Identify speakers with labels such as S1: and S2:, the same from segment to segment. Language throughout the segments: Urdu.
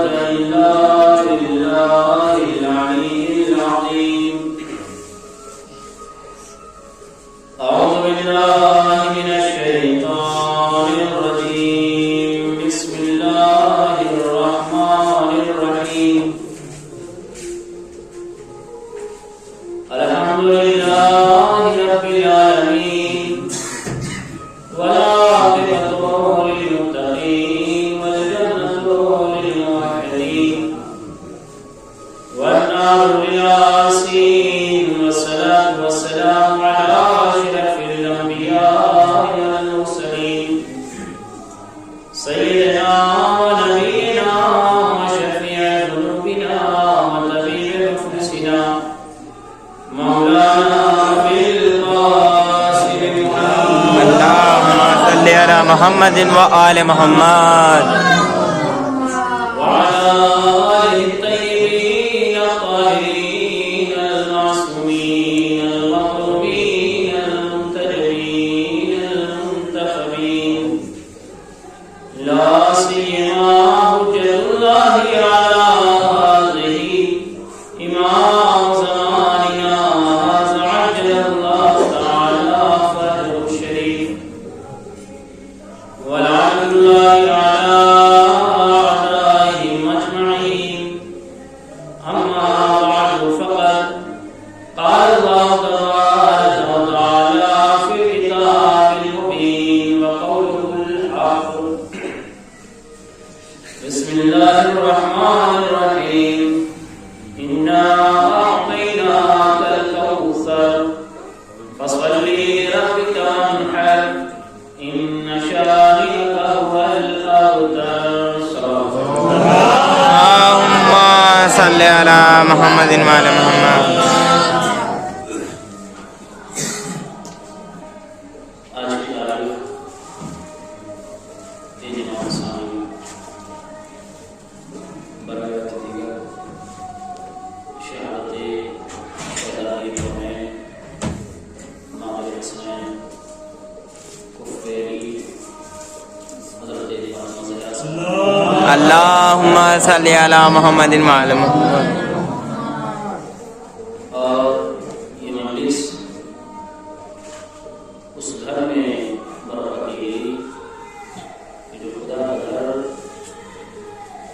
S1: إلا بالله العلي العظيم. أعوذ بالله من الشيطان الرجيم. بسم الله الرحمن الرحيم. الحمد لله رب العالمين والعاقبة للمتقين والجنة للموحدين والنار للعاصين والصلاة والسلام على أشرف الأنبياء والمرسلين سيدنا ونبينا وشفيع ذنوبنا وطبيب نفوسنا مولانا بالقاسم محمد
S2: اللهم صل على محمد وآل محمد
S1: وعلى آله الطيبين الطاهرين المعصومين المظلومين المنتجبين المنتخبين لا سيما حجة الله على هذه إمام زماننا هذا عجل الله تعالى فضله الشريف ولعن الله على أعدائهم أجمعين. أما بعد فقد قال الله تبارك وتعالى في الكتاب المبين وقوله الحق. بسم الله الرحمن الرحيم. إنا أعطيناك الكوثر فصل لربك وانحر إن شانئك هو الأبتر.
S2: اللهم صل على محمد وآل محمد.
S1: آج کی تاریخ 3 ماہ ثانی برائے دیگر شہادت شہدائی میں معامل حسنین کفیری حضرت امام مزید
S2: اللهم صل على محمد وآل محمد.
S1: اور یہ مجلس اس گھر میں برپا کی گئی کہ جو خدا کا گھر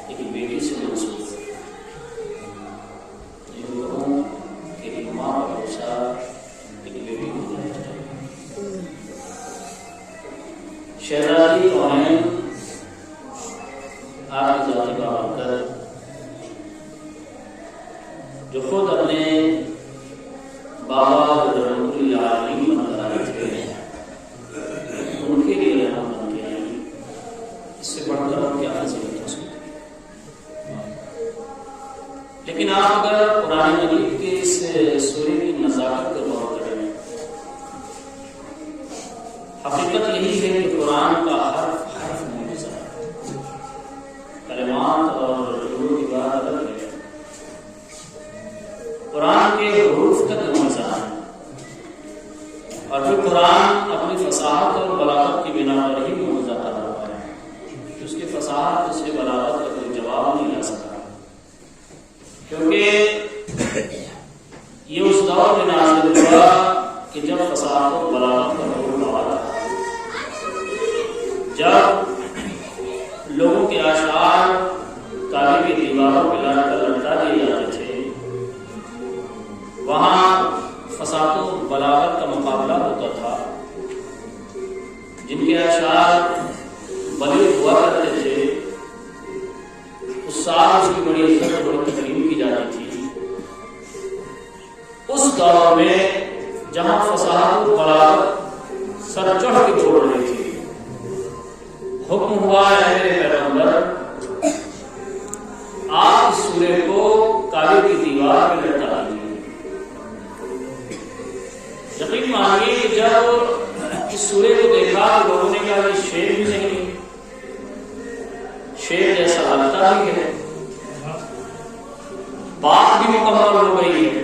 S1: ایک بیٹی سے منسوب ہے. یوں کہوں کہ ایک ماں کا بھروسہ ایک بیٹی کو دینا چاہیے. شہزادی کونین آپ کی ذاتی بابرکت جو خود اپنے بابا رحمت العالمین بن کر آئے تھے ان کے لیے رحمت بن کے آئی. اس سے بڑھ کر کیا فضیلت ہو سکتی. لیکن آپ اگر قرآن مجید کے اس سورے کی نزاکت کو غور کریں حقیقت یہی ہے کہ قرآن کا حرف حرف معجزہ ہے. کلمات اور حروف کی بات الگ ہے. قرآن کے حروف تک معجزہ ہے اور پھر قرآن اپنی فصاحت اور بلاغت کی بنا پر ہی معجزہ کر رہا ہے. اس کی فصاحت اس کی بلاغت کا کوئی جواب نہیں لا سکتا کیونکہ یہ اس دور میں نازل ہوا کہ جب فصاحت اور بلاغت کا حروف آتا تھا. جب لوگوں کے اشعار تابع کی دیواروں پہ لا کر لٹکا دیے جاتے تھے وہاں فصاحت و بلاغت کا مقابلہ ہوتا تھا. جن کے اشعار بلیغ ہوا کرتے تھے اس سال اس کی بڑی عزت اور بڑی تکریم کی جاتی تھی. اس دور میں جہاں فصاحت و بلاغت سر چڑھ کے چھوڑ رہی تھی حکم ہوا ہے میرے پیغمبر آپ اس سورے کو کعبے کی دیوار پہ لٹکا دیجیے. یقین مانیے کہ جب اس سورے کو دیکھا لوگوں نے کہا کہ شیر بھی نہیں شیر جیسا لگتا بھی ہے بات بھی مکمل ہو گئی ہے.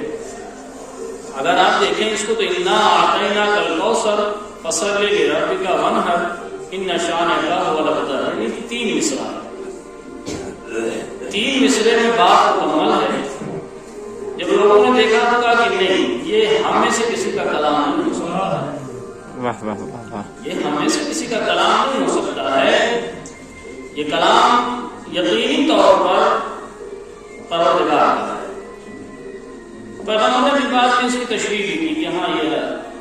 S1: اگر آپ دیکھیں اس کو تو انا اعطینا کل کوثر فصل لربک وانحر ان شانئک هو الابتر. یہ 3 مصرع ہے. 3 مصرے میں بات مکمل ہے. جب لوگوں نے دیکھا تو کہا کہ نہیں، یہ ہم میں سے کسی کا کلام نہیں ہو سکتا ہے.
S2: واہ واہ واہ واہ.
S1: یہ ہم میں سے کسی کا کلام نہیں ہو سکتا ہے. یہ کلام یقینی طور پر پروردگار کا ہے. پیغمبر نے بھی بات کی اس کی تشریح بھی کی کہ ہاں یہ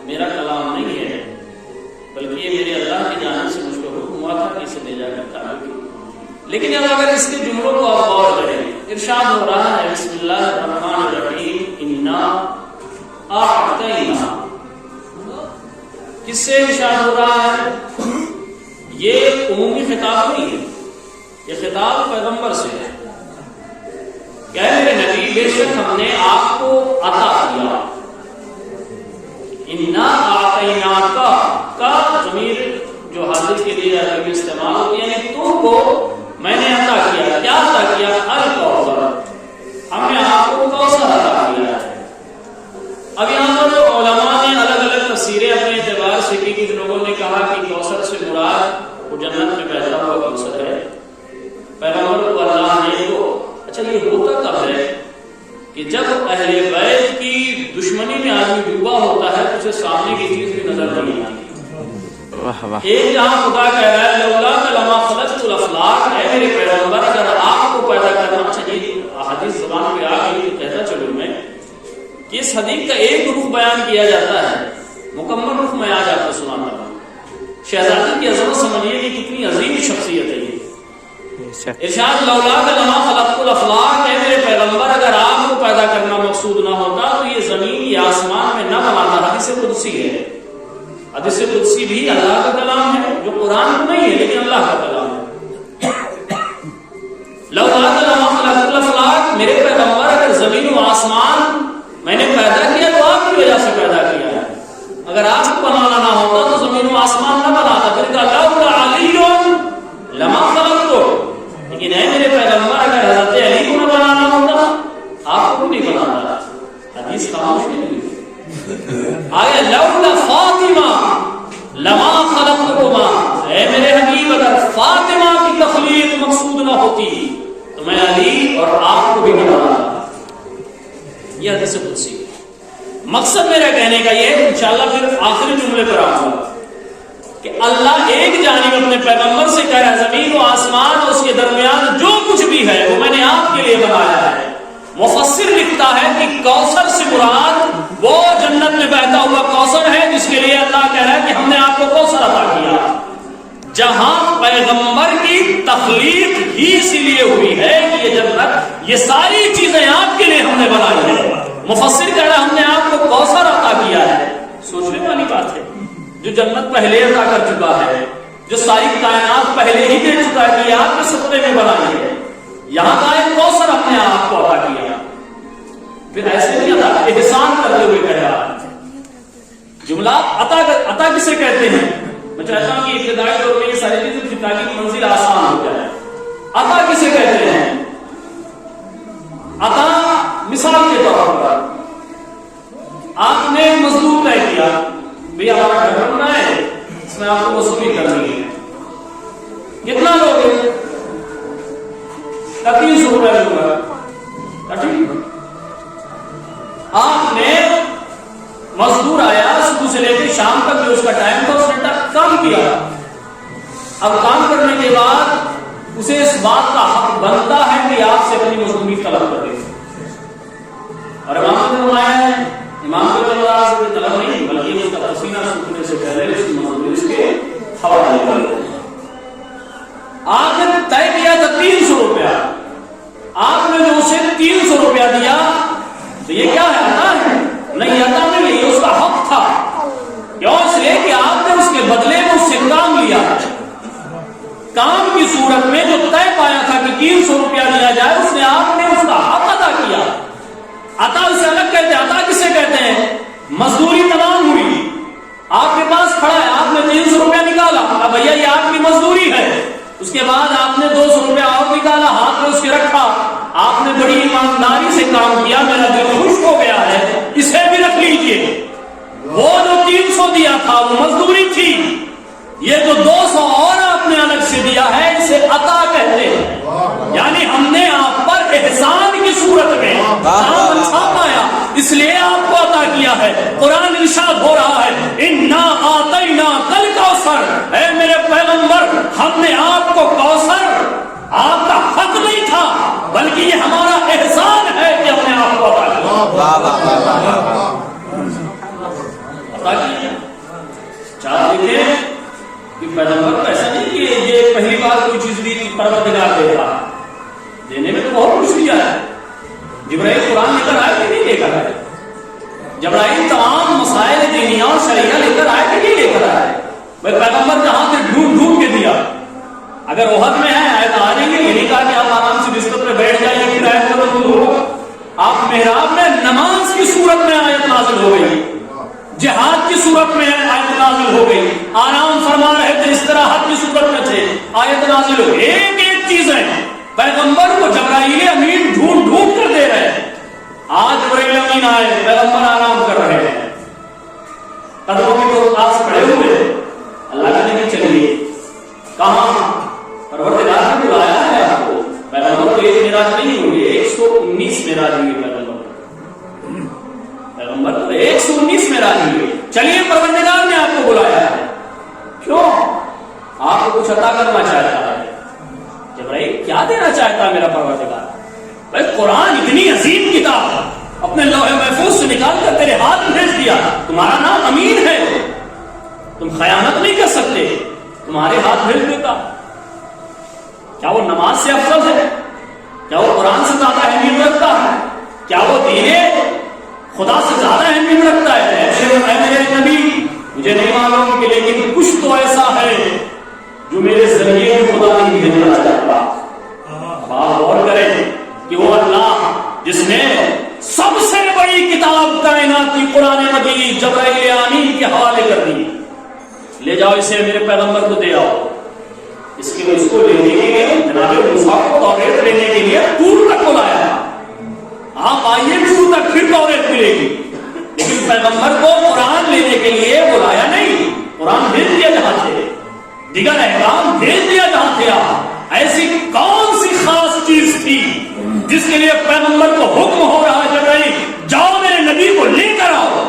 S1: میرا کلام نہیں ہے، بلکہ یہ میرے اللہ کی جانب سے مجھ کو حکم ہوا تھا کہ اسے لے جا کر تعبیر کی. لیکن اب اگر اس کے جملوں کو آپ غور کریں، ارشاد ہو رہا ہے بسم اللہ الرحمن الرحیم انا اعطینا. کس سے ارشاد ہو رہا ہے؟ یہ عمومی خطاب نہیں ہے، یہ خطاب پیغمبر سے ہے. کہ میرے نبی بے شک ہم نے آپ کو عطا کیا. انا اعطیناکا کا ضمیر جو حاضر کے لیے عربی استعمال ہوتی ہے، یعنی تم کو میں نے عطا کیا. کیا عطا کیا؟ الکوثر. ہم نے آپ کو کوثر عطا کیا ہے. اب یہاں پر جو علماء نے الگ الگ تفسیریں اپنے اعتبار سے کی. کچھ لوگوں نے کہا کہ کوثر سے مراد وہ جنت میں بہتا ہوا کوثر ہے. پیغمبر کو اللہ نے تو اچھا یہ ہوتا کب ہے کہ جب اہل بیت کی دشمنی میں آدمی ڈوبا ہوتا ہے تو اسے سامنے کی چیز بھی نظر نہیں آتی. ایک جہاں خدا کہہ رہا ہے لولا لما خلقت الافلاک، اے میرے پیغمبر اگر آپ کو پیدا کرنا چاہیے. حدیث زبان پہ آ گئی تو کہتا چلوں میں کہ اس حدیث کا ایک رخ بیان کیا جاتا ہے، مکمل رخ میں آج آپ کو سناتا ہوں. شہزادی کی عظمت سمجھیے کہ کتنی عظیم شخصیت ہے یہ. ارشاد لولا لما خلقت الافلاک، اے میرے پیغمبر اگر آپ کو پیدا کرنا مقصود نہ ہوتا تو یہ زمین یا آسمان میں نہ بناتا. حدیث قدسی ہے. حدیث قدسی بھی اللہ کا کلام ہے، جو قرآن کو نہیں ہے لیکن اللہ کا کلام ہے. لولا لما خلقت الافلاک، میرے پیغمبر اگر زمین و آسمان میں نے پیدا کیا تو آپ کی وجہ سے پیدا کیا ہے. اگر آپ کو بنانا نہ ہوتا تو زمین و آسمان نہ بناتا. پھر کہا لولا علی لما خلقتو، لیکن اے میرے پیغمبر اگر حضرت علی کو نہ بنانا ہوتا آپ کو نہیں بناتا. حدیث خاموش نہیں آیا. لولا فاطمہ لما خلقتکما، اے میرے حبیب اگر فاطمہ کی تخلیق مقصود نہ ہوتی تو میں علی اور آپ کو بھی نہ بناتا. یہ حدیث قدسی. مقصد میرا کہنے کا یہ ہے، انشاءاللہ پھر آخری جملے پر آؤں گا کہ اللہ ایک جانب اپنے پیغمبر سے کہہ رہا ہے زمین و آسمان اور اس کے درمیان جو کچھ بھی ہے وہ میں نے آپ کے لیے بنایا ہے. مفسر لکھتا ہے کہ کوثر سے مراد وہ جنت میں بہتا ہوا کوثر ہے جس کے لیے اللہ کہہ رہا ہے کہ ہم نے آپ کو کوثر عطا کیا. جہاں پیغمبر کی تخلیق ہی اسی لیے ہوئی ہے کہ یہ جنت، یہ ساری چیزیں آپ کے لیے ہم نے بنائی ہے. مفسر کہہ رہا ہے ہم نے آپ کو کوثر عطا کیا ہے. سوچنے والی بات ہے. جو جنت پہلے عطا کر چکا ہے، جو ساری کائنات پہلے ہی دے چکا ہے کہ آپ کے سطح میں بنائی ہے، یہاں کا ایک کوثر اپنے آپ کو عطا کیا. پھر ایسے نہیں عطا، احسان کرتے ہوئے کہہ رہا. جملہ عطا کسے کہتے ہیں؟ میں چاہتا ہوں کہ ابتدائی دور میں یہ ساری چیزیں تاکہ منزل آسان ہو جائے. عطا کسے کہتے ہیں؟ عطا مثال کے طور پر آپ نے مزدور طے کیا، بھئی ہمارا گھر بننا ہے، اس میں آپ کو مزدوری کرنی ہے. کتنا لوگ ہیں؟ 300 روپے لوں گا. ٹھیک. آپ نے مزدور آیا صبح سے لے کے شام تک جو اس کا ٹائم تھا اس نے کام کیا. اب کام کرنے کے بعد اسے اس بات کا حق بنتا ہے کہ آپ سے اپنی مزدوری طلب کرے. اور امام نے فرمایا ہے امام کو طلب نہیں بلکہ اس کا پسینہ سوکھنے سے پہلے اس کی مزدوری اس کے حوالے کر دیں. آپ نے طے کیا تھا 300 روپیہ، آپ نے جو اسے 300 روپیہ دیا تو یہ کیا ہے؟ عطا ہے؟ نہیں، عطا نہیں، یہ اس کا حق تھا. کیوں؟ اس لیے کہ آپ نے اس کے بدلے میں اس سے کام لیا. کام کی صورت میں جو طے پایا تھا کہ 300 روپیہ دیا جائے، اس نے آپ نے اس کا حق ادا کیا. عطا اسے الگ کہتے ہیں. عطا کسے کہتے ہیں؟ مزدوری تمام ہوئی، آپ کے پاس کھڑا ہے، آپ نے 300 روپیہ نکالا، اب بھیا یہ آپ کی مزدوری ہے. اس کے بعد آپ نے 200 روپیہ اور نکالا، ہاتھ میں اس کے رکھا، آپ نے بڑی ایمانداری سے کام کیا، میرا دل خوش ہو گیا ہے، اسے بھی رکھ لیجئے. وہ جو 300 دیا تھا وہ مزدوری تھی، یہ جو 200 اور آپ نے الگ سے دیا ہے اسے عطا کہتے ہیں. یعنی ہم نے آپ احسان کی صورت میں کام اچھا پایا اس لیے آپ کو عطا کیا ہے. قرآن ارشاد ہو رہا ہے انا اعطیناک الکوثر، اے میرے پیغمبر ہم نے آپ کو کوثر، آپ کا حق نہیں تھا بلکہ یہ ہمارا احسان ہے کہ ہم نے آپ کو عطا کیا. چاہ دیکھیں کہ پیغمبر کو ایسا نہیں کہ یہ پہلی بار کوئی چیز دی تھی پروردگار دے گا، دینے میں تو بہت کچھ دیا ہے. جبرائیل قرآن لے کر آئے کہ نہیں لے کر آئے؟ جبرائیل تمام مسائل دینیہ اور شریعہ لے کر آئے کہ نہیں لے کر آئے؟ بھائی پیغمبر جہاں سے ڈھونڈ کے دیا. اگر احد میں ہے آیت آ رہی ہے، یہ نہیں کہا کہ آپ آرام سے بستر پہ بیٹھ جائیے پھر آیت کا نزول ہوگا. آپ محراب میں نماز کی صورت میں آیت نازل ہو گئی، جہاد کی صورت میں آیت نازل ہو گئی، آرام فرما رہے تھے استراحت کی صورت میں تھے آیت نازل ہو. ایک ایک چیزیں پیغمبر کو جبرائیل امین ڈھونڈ کر دے رہے ہیں. آج جبرائیل امین آئے، پیغمبر آرام کر رہے ہیں، قدموں کے تو پاس پڑے ہوئے. اللہ کے نبی چلیے کہاں؟ پروردگار نے بلایا ہے آپ کو. پیغمبر کو ایک معراج نہیں ہوئی، 119 معراج ہوئی. پیغمبر تو 119 معراج ہوئی. چلیے پروردگار نے آپ کو بلایا ہے، کیوں؟ آپ کو کچھ عطا کرنا چاہتا ہے. جبرائیل کیا دینا چاہتا ہے میرا پروردگار؟ بھائی قرآن اتنی عظیم کتاب اپنے لوح محفوظ سے نکال کر تیرے ہاتھ بھیج دیا. تمہارا نام امین ہے، تم خیانت نہیں کر سکتے، تمہارے ہاتھ بھیج دیتا. کیا وہ نماز سے افضل ہے؟ کیا وہ قرآن سے زیادہ اہمیت رکھتا ہے؟ کیا وہ دین خدا سے زیادہ اہمیت رکھتا ہے؟ اے میرے نبی مجھے نہیں معلوم کہ لیکن کچھ تو ایسا ہے جو میرے ذریعے خدا نہیں بھیجنا چاہتا. آپ غور کریں کہ وہ اللہ جس نے سب سے بڑی کتاب کائنات کی قرآن مجید جبرائیل امین کے حوالے کر دی. لے جاؤ اسے میرے پیغمبر کو دے آؤ. اس کو لینے کے لیے جناب موسیٰ کو توریت لینے کے لیے دور تک بلایا. آپ آئیے دور تک پھر توریت ملے گی، لیکن پیغمبر کو قرآن لینے کے لیے بلایا نہیں. قرآن بھیج دیا جہاں تھے، دیگر احکام بھیج دیا جہاں تھے. ایسی کون سی خاص چیز تھی جس کے لیے پیغمبر کو حکم ہو رہا ہے جبرائیل جاؤ میرے نبی کو لے کر آؤ؟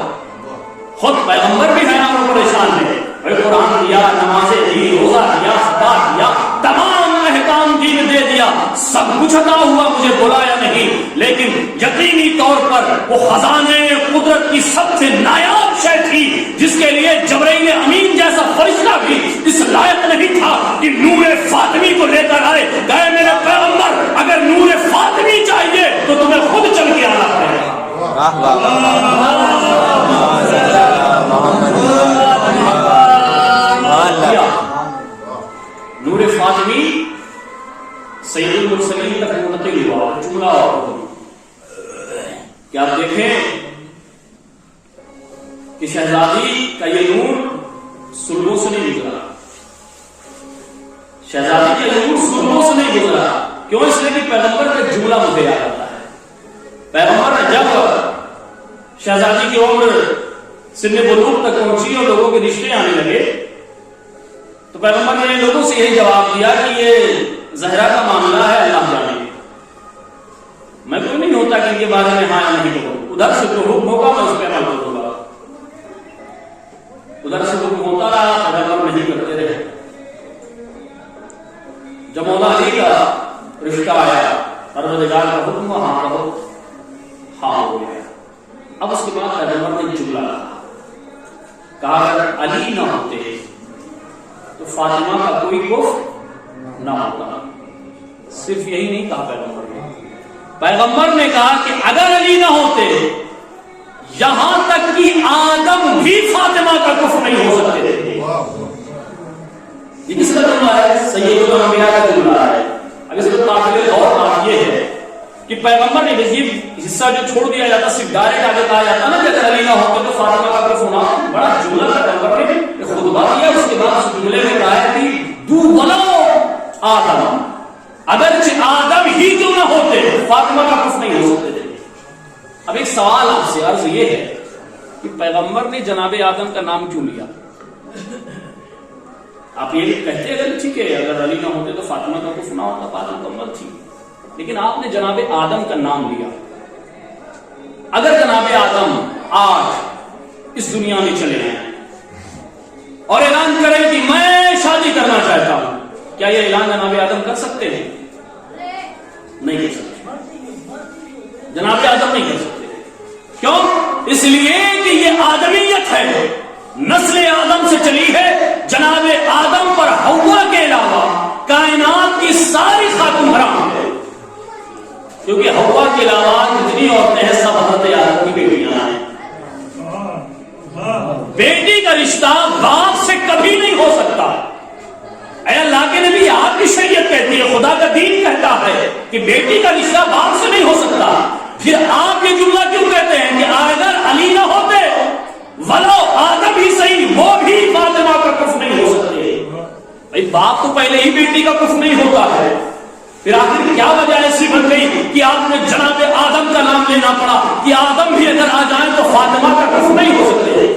S1: خود پیغمبر بھی حیران اور پریشان ہے. قرآن دیا، نمازیں دی، روزہ دیا، صدقہ دیا، تمام احکام دین دے دیا، سب کچھ عطا ہوا، مجھے بلایا نہیں. لیکن یقینی طور پر وہ خزانے قدرت کی سب سے نایاب شے تھی جس کے لیے جبرائیل امین جیسا فرشتہ بھی اس لائق نہیں تھا کہ نور فاطمی کو لے کر آئے. کہے میرے پیغمبر اگر نور فاطمی چاہیے تو تمہیں خود چل کے آنا پڑے گا. نور فاطمی سید المرسلین تک منتقل ہوا. جملہ کیا آپ دیکھیں کہ شہزادی کا یہ نور سلموں سے نہیں گزرا. شہزادی کا نور سلموں سے نہیں گزرا. کیوں؟ اس لیے کہ پیغمبر کا جملہ مجھے یاد آتا ہے. پیغمبر جب شہزادی کی عمر سن بلوغ تک پہنچی اور لوگوں کے رشتے آنے لگے تو پیغمبر نے لوگوں سے یہی جواب دیا کہ یہ زہرا کا معاملہ ہے، اللہ جانے. میں کوئی نہیں ہوتا کہ ان کے بارے میں ہاں نہیں کہوں. ادھر سے جو حکم ہوگا میں اس پہ عمل کروں گا. ادھر سے حکم ہوتا رہا، پیغمبر نہیں کرتے رہے. جب مولا علی کا رشتہ آیا، پروردگار کا حکم ہاں رہو، ہاں ہو گیا. اب اس کے بعد پیغمبر نے جملہ کہا اگر علی نہ ہوتے تو فاطمہ کا کوئی کفر نہ ہوتا. صرف یہی نہیں کہا پیغمبر نے کہا کہ اگر علی نہ ہوتے یہاں تک کہ آدم بھی فاطمہ کا کفر نہیں ہو سکتے تھے. یہ کس کا جملہ ہے؟ سید الانبیاء کا جملہ ہے. اب اس کو قابل غور بات یہ ہے کہ پیغمبر نے یہ حصہ جو چھوڑ دیا جاتا صرف ڈائریکٹ آگے کہا جاتا نا کہ اگر علی نہ ہوتے تو فاطمہ کا کفر ہونا. بڑا جملہ تھا پیغمبر نے خطبہ دیا، اس کے بعد اس جملے میں کہا تھی دو ولو آدم، اگرچہ آدم ہی کیوں نہ ہوتے فاطمہ کا کفر نہیں ہو سکتے تھے. اب ایک سوال آپ سے عرض یہ ہے کہ پیغمبر نے جناب آدم کا نام کیوں لیا؟ آپ یہ کہتے اگر ٹھیک ہے اگر علی نہ ہوتے تو فاطمہ کا کفر نہ ہوتا، بات مکمل تھی. لیکن آپ نے جناب آدم کا نام لیا. اگر جناب آدم آج اس دنیا میں چلے ہیں اور اعلان کریں کہ میں شادی کرنا چاہتا ہوں, کیا یہ اعلان جناب آدم کر سکتے ہیں؟ نہیں کر سکتے. جناب آدم نہیں کر سکتے. کیوں؟ اس لیے کہ یہ آدمیت ہے, نسل آدم سے چلی ہے. جناب آدم پر حوا کے علاوہ کائنات کی ساری خاتون حرام ہے, کیونکہ حوا کے علاوہ جتنی عورتیں ہیں سب حضرت آدم کی بیٹیاں ہیں. بیٹی کا رشتہ باپ سے کبھی نہیں ہو سکتا. اے اللہ کے نبی, آپ کی شریعت کہتی ہے, خدا کا دین کہتا ہے کہ بیٹی کا رشتہ باپ سے نہیں ہو سکتا. پھر آپ یہ جملہ کیوں کہتے ہیں کہ اگر علی نہ ہوتے ولو آدم ہی صحیح, وہ بھی فاطمہ کا کف نہیں ہو سکتے؟ بھائی باپ تو پہلے ہی بیٹی کا کف نہیں ہوتا ہے, پھر آخر کیا وجہ ایسی بن گئی کہ آپ نے جناب آدم کا نام لینا پڑا کہ آدم بھی اگر آ جائیں تو فاطمہ کا کف نہیں ہو سکتے؟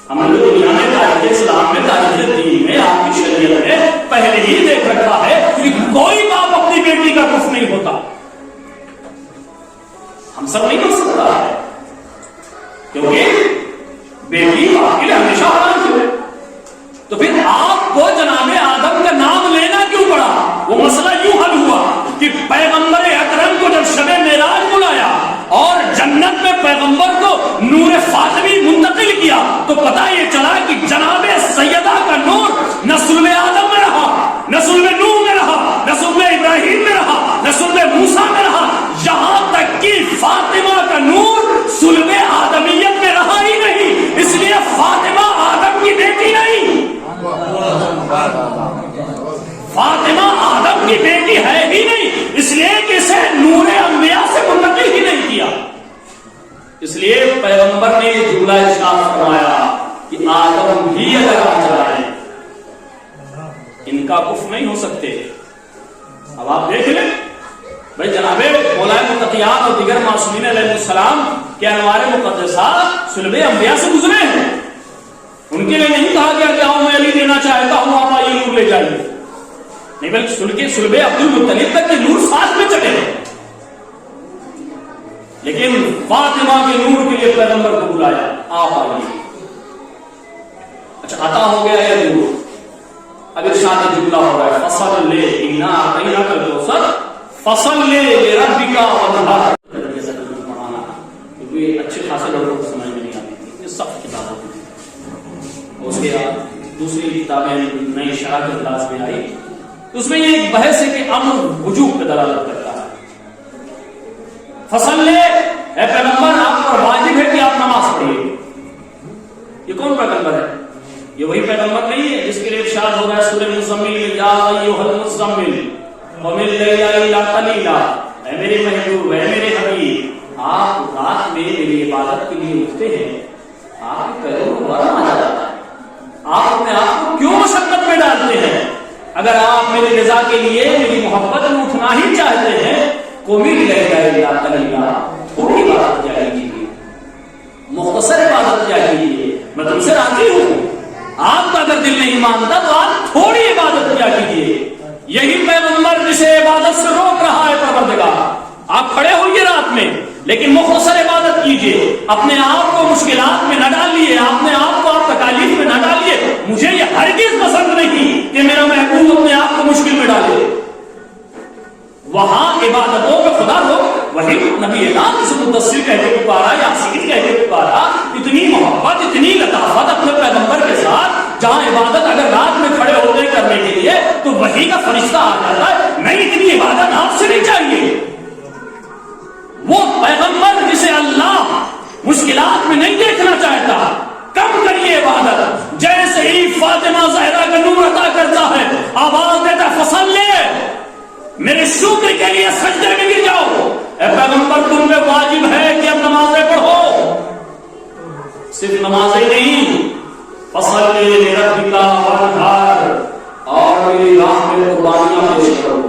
S1: ہم نے دنیا میں تاریخ اسلام میں تاریخ دین میں آپ کی شریعت میں پہلے ہی دیکھ رکھا ہے کہ کوئی باپ اپنی بیٹی کا کف نہیں ہوتا. ہم سب نہیں کر سکتا ہے کیونکہ بیٹی باپ کے لیے ہمیشہ حرام ہے. تو پھر آپ کو جناب آدم کا نام لینا کیوں پڑا؟ وہ مسئلہ یوں حل ہوا کہ پیغمبر اکرم کو جب شب معراج بلایا اور جنت میں پیغمبر کو نور فاطمی منتقل کیا تو پتہ یہ چلا کہ جناب سیدہ کا نور نہ صلب آدم میں رہا, نہ صلب نوح میں رہا, نہ صلب ابراہیم میں رہا, نہ صلب موسیٰ میں رہا, یہاں تک کہ فاطمہ کا نور صلب آدمیت میں رہا ہی نہیں. اس لیے فاطمہ آدم کی بیٹی نہیں, فاطمہ آدم کی بیٹی ہے ہی نہیں, اس لیے کہ اسے نور انبیاء سے منتقل ہی نہیں کیا. اس لیے پیغمبر نے یہ جملہ ارشاد فرمایا کہ آدم بھی اگر آ جائیں ان کا کف نہیں ہو سکتے. اب آپ دیکھ لیں بھائی جناب مولا متقیان اور دیگر معصومین علیہ السلام کے انوار مقدسات صلب انبیاء سے گزرے ہیں. ان کے لیے نہیں کہا گیا کہ آؤ میں علی دینا چاہتا ہوں, آپ آئیے نور لے جائیے, نہیں بلکہ صلب عبد المطلب تک کے نور ساتھ میں چلے ہیں. لیکن فاطمہ کے نور کے لیے پیغمبر کو بلایا, آپ آئیے. اچھا عطا ہو گیا یہ نور. اب ارشاد جملہ ہو رہا ہے فصل لے انا اعطیناک الکوثر فصل لے لربک وانحر. کیونکہ اچھے خاصے لوگوں کو سمجھ میں نہیں آتی تھی, یہ سخت کتاب ہوتی تھی. اس کے بعد دوسری کتابیں نئی شرح کے انداز میں آئی, اس میں یہ ایک بحث ہے کہ امر وجوب پہ دلالت کرتا ہے. فصل لے, اے پیغمبر آپ پر واجب ہے کہ آپ نماز پڑھیے. یہ کون پیغمبر ہے؟ یہ وہی پیغمبر نہیں ہے جس کے لیے ارشاد ہو رہا ہے سورہ مزمل میں یا ایھا المزمل قم اللیل الا قلیلا, اے میرے محبوب, اے میرے حبیب, آپ رات میں میری عبادت کے لیے اٹھتے ہیں, آپ کے پیروں کو ورم آ جاتا ہے, آپ اپنے آپ کو کیوں مشقت میں ڈالتے ہیں؟ اگر آپ میری رضا کے لیے میری محبت میں اٹھنا ہی چاہتے ہیں قم اللیل الا قلیلا, تھوڑی عبادت کیا کیجیے, مختصر عبادت کیا کیجیے, میں تم سے راضی ہوں. آپ کا اگر دل نہیں مانتا تو آپ تھوڑی عبادت کیا کیجیے. یہی پیغمبر جسے عبادت سے روک رہا ہے پروردگار, آپ کھڑے ہوئیے رات میں لیکن مختصر عبادت کیجیے, اپنے آپ کو مشکلات میں نہ ڈالیے, اپنے آپ کو آپ تکالیف میں نہ ڈالیے. مجھے یہ ہرگز پسند نہیں کہ میرا محبوب اپنے آپ کو مشکل میں ڈالے. وہاں عبادتوں پہ خدا ہو, وہی نبی اعلان سے مدثر کہہ کے پکارا, یاسین کہہ کے پکارا. اتنی محبت, اتنی لطافت اپنے پیغمبر کے ساتھ, جہاں عبادت اگر رات میں کھڑے ہوتے کرنے کے لیے تو وہی کا فرشتہ آ جاتا ہے. نہیں, اتنی عبادت آپ سے نہیں چاہیے. وہ پیغمبر جسے اللہ مشکلات میں نہیں دیکھنا چاہتا, کم کریے عبادت. جیسے ہی فاطمہ زہرا کا نور عطا کرتا ہے, آواز دیتا فصل لے, میرے شکر کے لیے سجدے میں گر جاؤ. اے پیغمبر تم پہ واجب ہے کہ اب نمازیں پڑھو, صرف نمازیں نہیں, فصل لربک وانحر, اور میری راہ میں قربانیاں پیش کرو.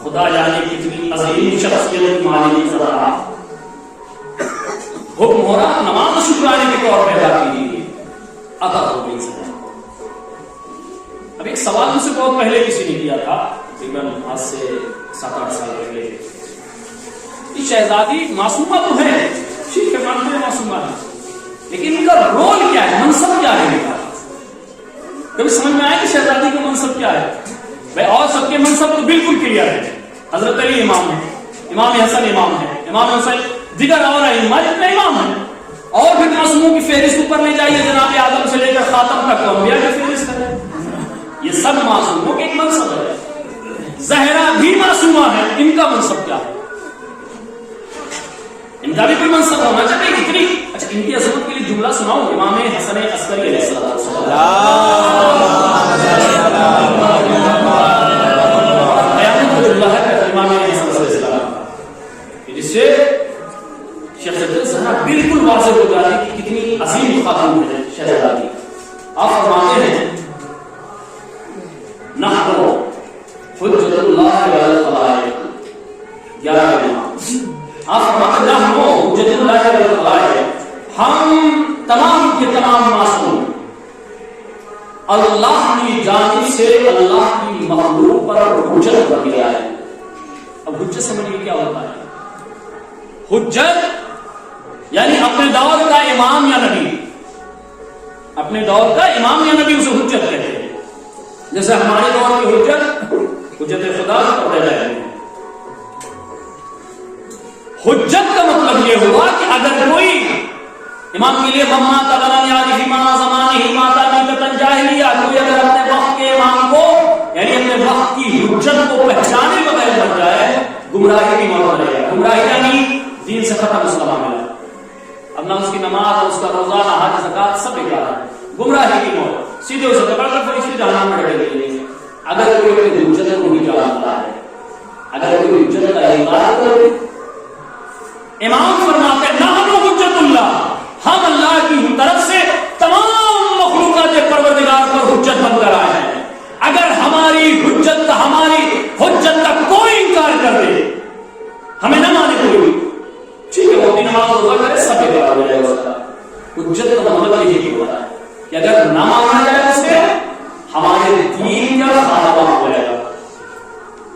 S1: خدا جانے کتنی عظیم شخصیت کی مالک ذرا حکم ہو رہا نماز شکرانے کے طور پہ ادا کیجیے, ادا ہو گئی. اب ایک سوال مجھ سے بہت پہلے کسی نے کیا تھا تقریباً آج سے 7-8 سال پہلے. یہ شہزادی معصومہ تو ہے، ٹھیک ہے مانتے ہیں معصومہ ہے، لیکن ان کا رول کیا ہے، منصب کیا ہے ان کا؟ کبھی سمجھ میں آیا کہ شہزادی کا منصب کیا ہے؟ بھائی اور سب کے منصب تو بالکل کلیئر ہے. حضرت علی امام ہے، امام حسن امام ہے، امام حسین دیگر اور ائمہ جتنے امام ہیں، اور پھر معصوموں کی فہرست اوپر لے جائیے، جناب آدم سے لے کر خاتم تک انبیاء کی فہرست ہے. یہ سب معصوموں کے ایک منصب ہے. زہرا بھی معصومہ ہے، ان کا منصب کیا ہے؟ ان کا بھی کوئی منصب ہونا چاہیے. اتنی اچھا ان کی عظمت کے لیے جملہ سناؤ. امام حسن عسکری علیہ السلام جس سے شخصیت زہرا بالکل واضح ہو جاتی ہے کہ کتنی عظیم خاتون ہے شہزادی. آپ فرماتے ہیں نحن حجت اللہ علی الخلائق. 11 آپ فرماتے ہیں نحن حجت اللہ علی الخلائق، ہم تمام کے تمام معصوم اللہ کی جانب سے اللہ کی مخلوق پر حجت کر دیا ہے. اب حجت سمجھیے کیا ہوتا ہے؟ حجت یعنی اپنے دور کا امام یا نبی، اپنے دور کا امام یا نبی اسے حجت کہتے ہیں. جیسے ہمارے دور کی حجت خدا پڑھے جائے. حجت کا مطلب یہ ہوا کہ اگر کوئی امام کے لیے مما تبرن یعنی امام زمانے ہی ماتا نیتن جاہلیہ، کوئی اگر اپنے وقت کے امام کو یعنی اپنے وقت کی حجت کو پہچانے بغیر بن جائے، گمراہی کی موت رہے گا. گمراہی یعنی دین سے ختم مسلمان ہے. اب نہ اس کی نماز، اس کا روزہ، نہ حج زکات، سب بیکار ہے. گمراہی کی موت، سیدھے اسے پکڑ کر فرشتے جہنم میں ڈالیں گے. اگر کوئی اپنی حجت کو نہیں جانتا ہے، اگر کوئی حجت کا انکار کرے، امام فرماتے ہیں نحن حجت اللہ، ہم اللہ کی طرف سے تمام مخلوقات پروردگار پر حجت بن کر آئے ہیں. اگر ہماری حجت کا کوئی انکار کر دے، ہمیں نہ مانے کوئی، ٹھیک ہے وہ بھی نماز روزہ کرے، سب بیکار ہو جائے گا. حجت کا مطلب یہی ہوتا ہے کہ اگر نہ مانا جائے اسے، ہمارے دین کا خاتمہ ہو جائے گا.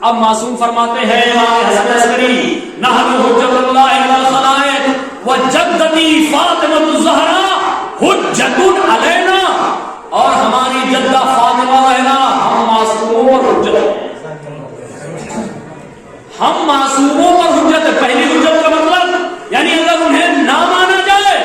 S1: اب معصوم فرماتے ہیں امام حسن عسکری نحن حجت اللہ علی الخلائق وجدتی فاطمہ الزہرا حجت علینا، اور ہماری جدہ فاطمہ زہرا ہم معصوموں پر حجت ہیں. ہم معصوموں پر حجت ہے. پہلی حجت کا مطلب یعنی اگر انہیں نہ مانا جائے،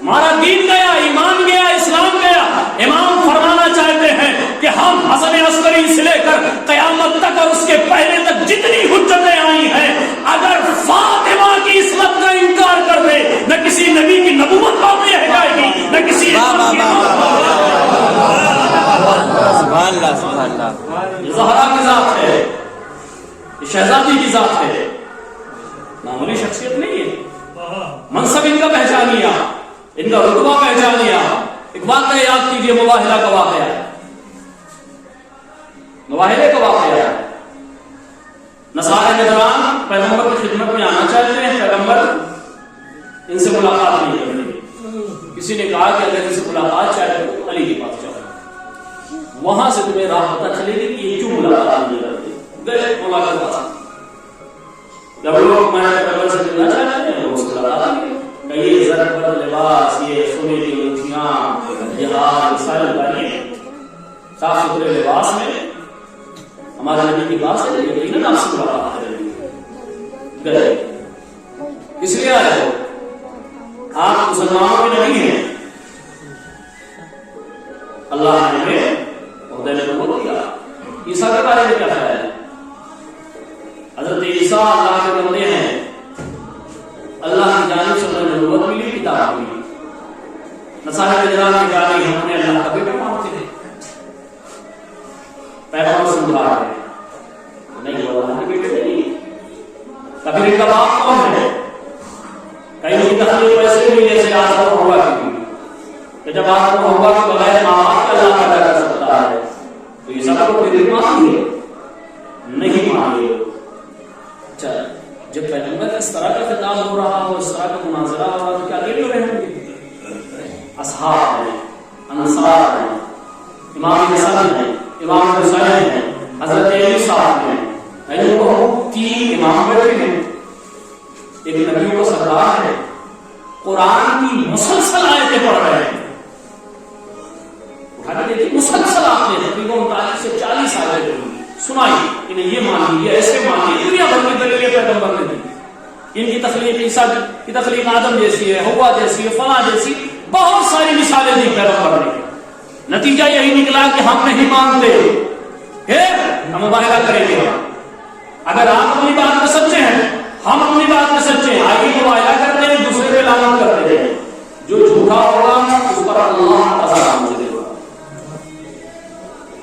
S1: ہمارا دین گیا، ایمان گیا، اسلام گیا. امام فرمانا چاہتے ہیں کہ ہم حسن عسکری سے لے کر قیامت تک اور اس کے پہلے تک جتنی حجتیں آئی ہیں، اگر فاطمہ کی عصمت کا انکار کر دے، نہ کسی نبی کی نبوت باقی رہ جائے گی، نہ کسی امام کی
S2: سبحان اللہ سبحان اللہ.
S1: یہ زہرا کی ذات ہے، یہ شہزادی کی ذات ہے، معمولی شخصیت نہیں ہے. منصب ان کا پہچان لیا، ان کا رتبہ پہچان لیا. ایک واقعہ یاد کیجیے، مباہلہ کا واقعہ ہے. مباہلے کا واقعہ ہے. نصارہ کے دوران پیغمبر کی خدمت میں آنا چاہتے ہیں، پیغمبر ان سے ملاقات نہیں کرتے. کسی نے کہا کہ اگر ان سے ملاقات چاہتے تو علی کے پاس جاؤ، وہاں سے تمہیں راہ پتہ چلے گی کہ یہ کیوں ملاقات نہیں کرتے. گئے ملاقات. جب لوگ میں پیغمبر سے ملنا چاہتے ہیں، لوگ سے ملاقات نہیں کرتے. یہ زر پر لباس، یہ سونے کی انگوٹھیاں، یہ ہار، سارے لگائیے صاف ستھرے لباس میں ہمارے نبی کی بات ہے، یقیناً آپ سے ملاقات کریں گے. گئے اس لیے آئے ہو، آپ مسلمانوں کے نبی ہیں، اللہ نے ہمیں عہدہ نبوت دیا. عیسیٰ کے بارے میں کیا خیال ہے؟ حضرت عیسیٰ اللہ کے بندے ہیں، اللہ کی جانب سے انہیں نبوت ملی، کتاب ملی. نصارہ نجران نے کہا کہ ہم نے اللہ کا بیٹا مانتے ہیں، پیغمبر سے مراد ہے نہیں، وہ اللہ کے بیٹے نہیں. کبھی ان کا باپ کون ہے؟ کہیں کی تخلیق ویسے ہوئی جیسے آدم اور حوا کی ہوئی، کہ جب آدم اور حوا کے بغیر ماں باپ کا اللہ پیدا کر سکتا ہے تو یہ سب کو پھر مانیں گے نہیں مانیں گے. اچھا جب پیغمبر اس طرح کا خطاب ہو رہا ہو، اس طرح کا مناظرہ ہو رہا تو کیا اکیلے رہیں گے؟ اصحاب ہیں، انصار ہیں، امام حسن ہیں، امام حسین ہیں، حضرت علی صاحب ہیں، میں جو کہوں 3 امام بیٹھے ہیں، ایک نبیوں کا سردار ہے، قرآن کی مسلسل آیتیں پڑھ رہے ہیں، دیکھیے مسلسل آپ نے تقریباً 39 سے 40 آیتیں سنائی، انہیں یہ مان لیجیے، ایسے مان لیجیے، دنیا بھر کی دلیلیں پیغمبر نے دی، ان کی تخلیق عیسیٰ کی تخلیق آدم جیسی ہے، حوا جیسی ہے، فلاں جیسی، بہت ساری مثالیں دی پیغمبر نے۔ نتیجہ یہی نکلا کہ ہم نہیں مانتے، پھر ہم مباہلہ کریں گے۔ اگر آپ اپنی بات میں سچے ہیں، ہم اپنی بات میں سچے ہیں، آگے مباہلہ کرتے ہیں، دوسرے پہ لعنت کرتے ہیں، جو جھوٹا ہوگا اس پر اللہ عذاب مجھے دے گا۔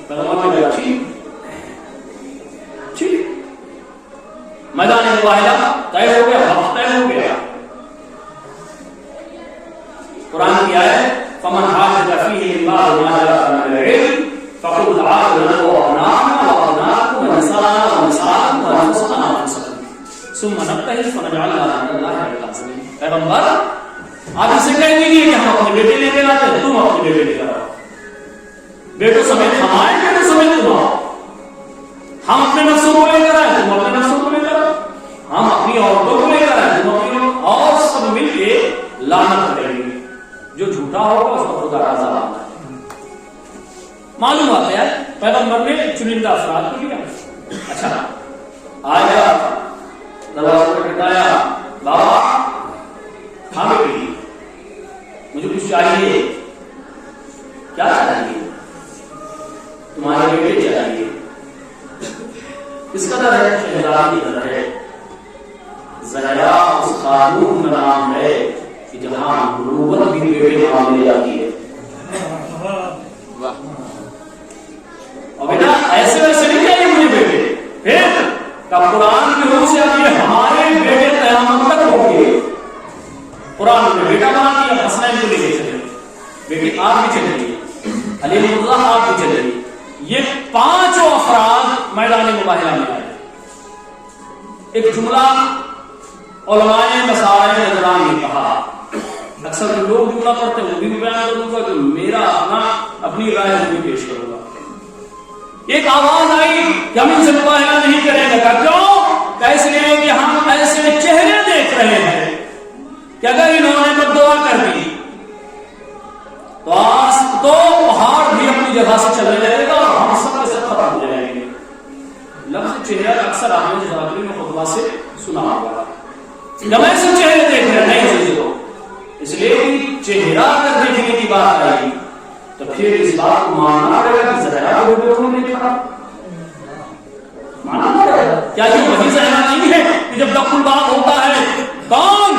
S1: پیغمبر نے کہا ٹھیک، میدان مباہلہ طے ہو گیا، وقت طے ہو گیا۔ قرآن کی آیت فمن حاجج فیہ من بعد ما جاءک من العلم فقل تعالوا ندعو ابناءنا وابناءکم ونساءنا ونساءکم وانفسنا وانفسکم ثم نبتہل فنجعل لعنۃ اللہ علی الکاذبین۔ پیغمبر آپ اسے کہہ دیجیے کہ ہم اپنے بیٹے لے کر آتے ہیں، تم اپنے بیٹے لے کر آؤ، بیٹوں سمیت ہم آئے، بیٹوں سمیت تم آؤ، ہم اپنے نفسوں کو لے کر آئے، تم اپنے نفسوں کو لے کر آؤ، ہم اپنی عورتوں کو لے کر آئے، تم اپنی، اور سب مل کے لعنت کریں گے، جو جھوٹا ہوگا اس پر خدا کا عذاب آتا ہے۔ معلوم بات ہے پیغمبر نے چنندہ افراد کو لیا۔ اچھا آیا دروازے پر کھٹکایا، بابا ہاں بیٹی مجھے کچھ چاہیے، کیا چاہیے؟ تمہارے بیٹے چاہیے۔ کس قدر ہے؟ شہزادی کی قدر ہے۔ زہرا اس خاتون کا نام ہے کہ جہاں نبوت بھی بیٹے معاملے جاتی ہے۔ اور بیٹا ایسے ویسے نہیں چاہیے مجھے بیٹے، پھر قرآن کی روح سے اب یہ ہمارے بیٹے قیامت تک ہوں گے۔ قرآن نے بیٹا بنا دیا، حسنین کو لے کے چلے، بیٹی آپ بھی چلیے، علی مرزا آپ بھی چلیے۔ یہ 5 افراد میدان مباہلہ میں آئے۔ ایک جملہ علماء مسائل نجران نے کہا، اکثر جو لوگ جملہ پڑھتے ہیں وہ بھی بیان کروں گا، جو میرا اپنی رائے وہ بھی پیش کروں گا۔ ایک آواز آئی کہ ہم ان سے مباہلہ نہیں کریں گے، کیوں؟ کہ اس لیے کہ ہم ایسے چہرے دیکھ رہے ہیں کہ اگر انہوں نے بد دعا کر دی تو پہاڑ بھی اپنی جگہ سے چلے جائے گا اور ہم سب کے سب ختم ہو جائیں گے۔ لفظ چہرہ اکثر آپ نے ذاکری میں خطبہ سے سنا ہوگا، جب ایسے چہرے دیکھ رہے نہیں چیزیں کو، اس لیے چہرہ اگر دیکھنے کی بات آئی تو پھر اس بات کو ماننا پڑے گا کہ زہرا کو بیٹوں نے دیکھا، ماننا پڑے گا۔ کیا یہ وہی زہرا نہیں ہے کہ جب دخل باب ہوتا ہے، کون؟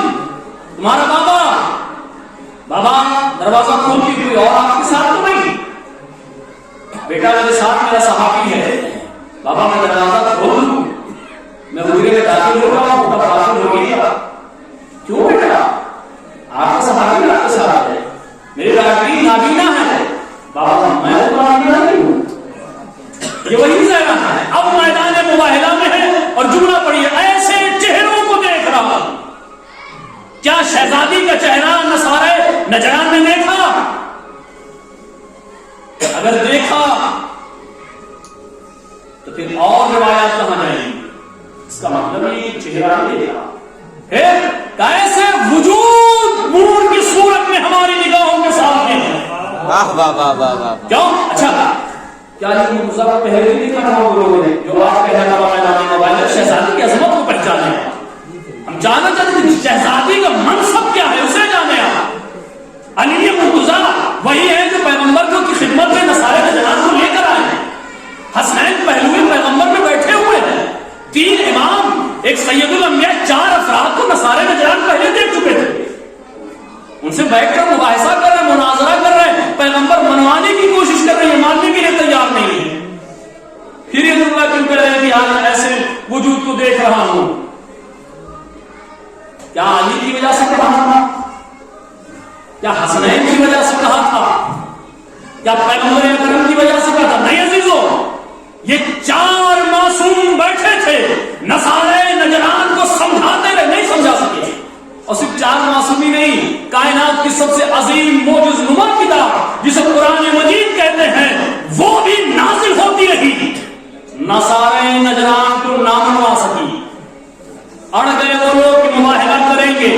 S1: تمہارا بابا، بابا دروازہ کھول کے کوئی اور آپ کے ساتھ تو نہیں؟ بیٹا میرے ساتھ میرا صحابی ہے، بابا میں دروازہ کھول دوں، میں حجرے میں داخل ہو رہا ہوں، تب داخل ہو گیا، کیوں بیٹا؟ آپ کا صحابی آپ کے ساتھ ہے، میری ڈاکٹری نابینا ہے، بابا میں تو نابینا نہیں ہوں۔ یہ وہی زہرا ہے، اب میدان مباہلہ میں ہے اور جملہ پڑھیے، ایسے چہروں کو دیکھ رہا۔ کیا شہزادی کا چہرہ نصارے نجران میں دیکھا؟ اگر دیکھا تو پھر اور روایات کہاں جائیں گی؟ اس کا مطلب یہ چہرہ نہیں دیکھا، پھر کیسے وجود نور کی صورت میں ہماری نگاہوں کے سامنے ہے۔
S2: واہ واہ واہ واہ واہ۔
S1: کیوں؟ اچھا کیا یہ مرزا پہلے نہیں دیکھا تھا وہ لوگوں نے جو آپ کہنا تھا میدان مباہلہ شہزادی کی عظمت کو پہچانے؟ ہم جاننا چاہتے ہیں شہزادی کا منصب کیا ہے، اسے جانے۔ آپ علی مرتضیٰ وہی ہے جو پیغمبر کی خدمت میں نصارے نجران کو لے کر آئے ہیں، حسنین پہلوی پیغمبر میں بیٹھے ہوئے ہیں، 3 امام، ایک سید الانبیاء، 4 افراد کو نصارے نجران پہلے دیکھ چکے تھے، ان سے بیٹھ کر مباحثہ کر رہے ہیں، مناظرہ کر رہے ہیں، پیغمبر منوانے کی کوشش کر رہے ہیں، ماننے کے لیے تیار نہیں ہے۔ پھر یہ جملہ کیوں کہہ رہے ہیں کہ آج ایسے وجود کو دیکھ رہا ہوں؟ کیا علی کی وجہ سے کہا تھا؟ کیا حسنین کی وجہ سے کہا تھا؟ کیا پیغمبر اکرم کی وجہ سے کہا تھا؟ نہیں عزیزو، یہ 4 معصوم بیٹھے تھے، نصارے نجران کو سمجھاتے رہے، نہیں سمجھا سکے۔ اور صرف 4 معصومی نہیں، کائنات کی سب سے عظیم معجز نما کتاب جسے قرآن مجید کہتے ہیں وہ بھی نازل ہوتی رہی۔ نصارے نجران کو نام بڑھ گئے وہ لوگ کہ مباہلہ کریں گے،